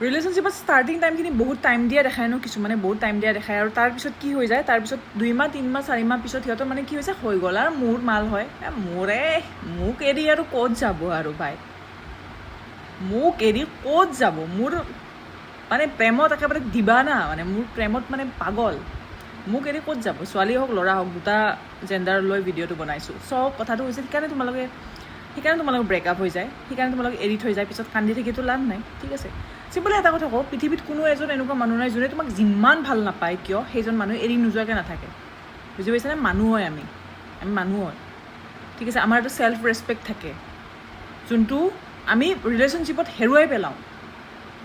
ৰিলেশ্যনশ্বিপত starting টাইমখিনি বহুত time দিয়া দেখায় ন, কিছুমানে বহুত টাইম দিয়া দেখায়, আৰু তাৰপিছত কি হৈ যায়, তাৰপিছত 2 মাহ 3 মাহ 4 মাহ পিছত সিহঁতৰ মানে কি হৈছে, হৈ গ'ল আৰু মোৰ মাল হয়, মোক এৰি আৰু ক'ত যাব আৰু ভাই, মোক এৰি ক'ত যাব, মোৰ মানে প্ৰেমত একেবাৰে দিবা না, মানে মোৰ প্ৰেমত মানে পাগল, মোক এৰি ক'ত যাব, ছোৱালী হওক ল'ৰা হওক, দুটা জেণ্ডাৰ লৈ ভিডিঅ'টো বনাইছোঁ। চব কথাটো হৈছে সেইকাৰণে তোমালোকে ব্ৰেকআপ হৈ যায়, সেইকাৰণে তোমালোকে এৰি থৈ যায়, পিছত কান্দি থাকিতো লাভ নাই, ঠিক আছে। চিম্পলি এটা কথা কওঁ, পৃথিৱীত কোনো এজন এনেকুৱা মানুহ নাই যোনে তোমাক যিমান ভাল নাপায় কিয় সেইজন মানুহ এৰি নোযোৱাকৈ নাথাকে, বুজি পাইছেনে? মানুহ হয়, আমি মানুহ হয়, ঠিক আছে। আমাৰ এটা ছেল্ফ ৰেচপেক্ট থাকে, যোনটো আমি ৰিলেশ্যনশ্বিপত হেৰুৱাই পেলাওঁ,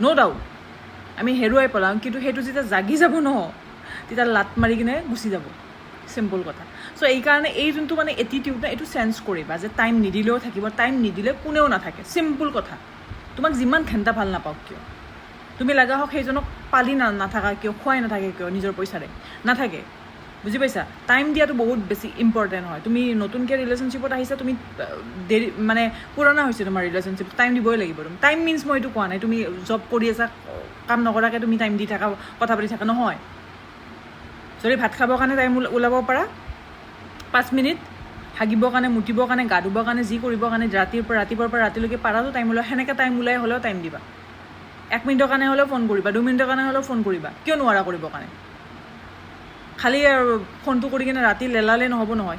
ন' ডাউট আমি হেৰুৱাই পেলাওঁ, কিন্তু সেইটো যেতিয়া জাগি যাব ন, তেতিয়া লাত মাৰি কিনে গুচি যাব, চিম্পল কথা। চ' এইকাৰণে এই যোনটো মানে এটিটিউড না, এইটো চেঞ্জ কৰিবা, যে টাইম নিদিলেও থাকিব, টাইম নিদিলে কোনেও নাথাকে, চিম্পল কথা। তোমাক যিমান ঘণ্টা ভাল নাপাওক কিয়, তুমি লগা হওক সেইজনক পালি নাথাকা কিয়, খুৱাই নাথাকে কিয় নিজৰ পইচাৰে, নাথাকে, বুজি পাইছা? টাইম দিয়াটো বহুত বেছি ইম্পৰ্টেণ্ট হয়। তুমি নতুনকৈ ৰিলেশ্যনশ্বিপত আহিছা, তুমি দেৰি মানে পুৰণা হৈছে তোমাৰ ৰিলেশ্যনশ্বিপ, টাইম দিবই লাগিব। তুমি টাইম মিনছ মই এইটো কোৱা নাই তুমি জব কৰি আছা, কাম নকৰাকৈ তুমি টাইম দি থাকা, কথা পাতি থাকা, নহয়। যদি ভাত খাবৰ কাৰণে টাইম ওলাব পাৰা, 5 মিনিট হাগিবৰ কাৰণে, মুতিবৰ কাৰণে, গা ধুবৰ কাৰণে, যি কৰিবৰ কাৰণে ৰাতিপুৱাৰ পৰা ৰাতিলৈকে পাৰাটো টাইম ওলোৱা, সেনেকৈ টাইম ওলাই হ'লেও টাইম দিবা। 1 মিনিটৰ কাৰণে হ'লেও ফোন কৰিবা, 2 মিনিটৰ কাৰণে হ'লেও ফোন কৰিবা, কিয় নোৱাৰা কৰিবৰ কাৰণে? খালি আৰু ফোনটো কৰি কিনে ৰাতি লেলালে নহ'ব নহয়,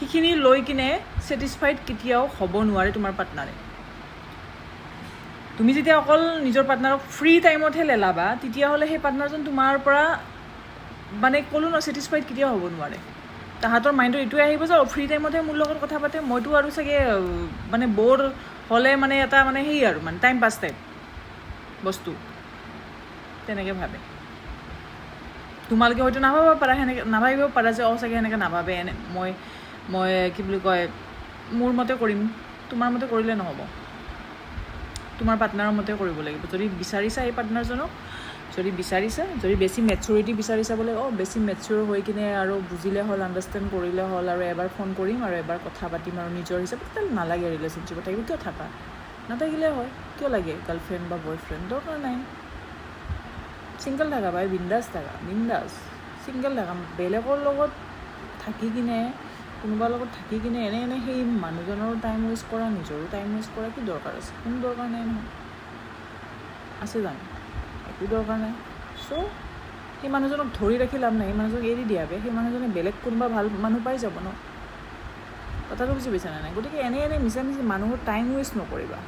সেইখিনি লৈ কিনে ছেটিছফাইড কেতিয়াও হ'ব নোৱাৰে তোমাৰ পাৰ্টনাৰে। তুমি যেতিয়া অকল নিজৰ পাৰ্টনাৰক ফ্ৰী টাইমতহে লেলাবা, তেতিয়াহ'লে সেই পাৰ্টনাৰজন তোমাৰ পৰা মানে ক'লো ন, ছেটিছফাইড কেতিয়াও হ'ব নোৱাৰে। তাহাঁতৰ মাইণ্ডত এইটোৱে আহিব যে ফ্ৰী টাইমতহে মোৰ লগত কথা পাতে, মইতো আৰু চাগে মানে ব'ৰ হ'লে মানে এটা মানে সেই আৰু মানে টাইম পাছ টাইপ বস্তু, তেনেকৈ ভাবে। তোমালোকে হয়তো নাভাবিব পাৰা যে চাগে সেনেকৈ নাভাবে, মই কি বুলি কয় মোৰ মতে কৰিম, তোমাৰ মতে কৰিলে নহ'ব, তোমাৰ পাৰ্টনাৰৰ মতে কৰিব লাগিব। যদি বিচাৰিছা এই পাৰ্টনাৰজনক, যদি বেছি মেচুৰিটি বিচাৰিছা বোলে, বেছি মেচিয়ৰ হৈ কিনে আৰু বুজিলে হ'ল, আণ্ডাৰষ্টেণ্ড কৰিলে হ'ল, আৰু এবাৰ ফোন কৰিম আৰু এবাৰ কথা পাতিম আৰু নিজৰ হিচাপত, তেতিয়াহ'লে নালাগে ৰিলেশ্যনশ্বিপত থাকিব। কিয় থাকা, নাথাকিলে হয়, কিয় লাগে গাৰ্লফ্ৰেণ্ড বা বয়ফ্ৰেণ্ড, দৰকাৰ নাই। ছিংগল থাকা ভাই, বিন্দাছ থাকা, ছিংগল থাকা। বেলেগৰ লগত থাকি কিনে, কোনোবাৰ লগত থাকি কিনে এনে সেই মানুহজনৰো টাইম ৱেষ্ট কৰা, নিজৰো টাইম ৱেষ্ট কৰা, কি দৰকাৰ আছে? কোনো দৰকাৰ নাই নহয়, আছে জানো? একো দৰকাৰ নাই। চ' সেই মানুহজনক ধৰি ৰাখি লাভ নাই, সেই মানুহজনক এৰি দিয়া বে, সেই মানুহজনে বেলেগ কোনোবা ভাল মানুহ পাই যাব ন, কথাটো বুজি পাইছা নাই? গতিকে এনে মিছা মানুহৰ টাইম ৱেষ্ট নকৰিবা।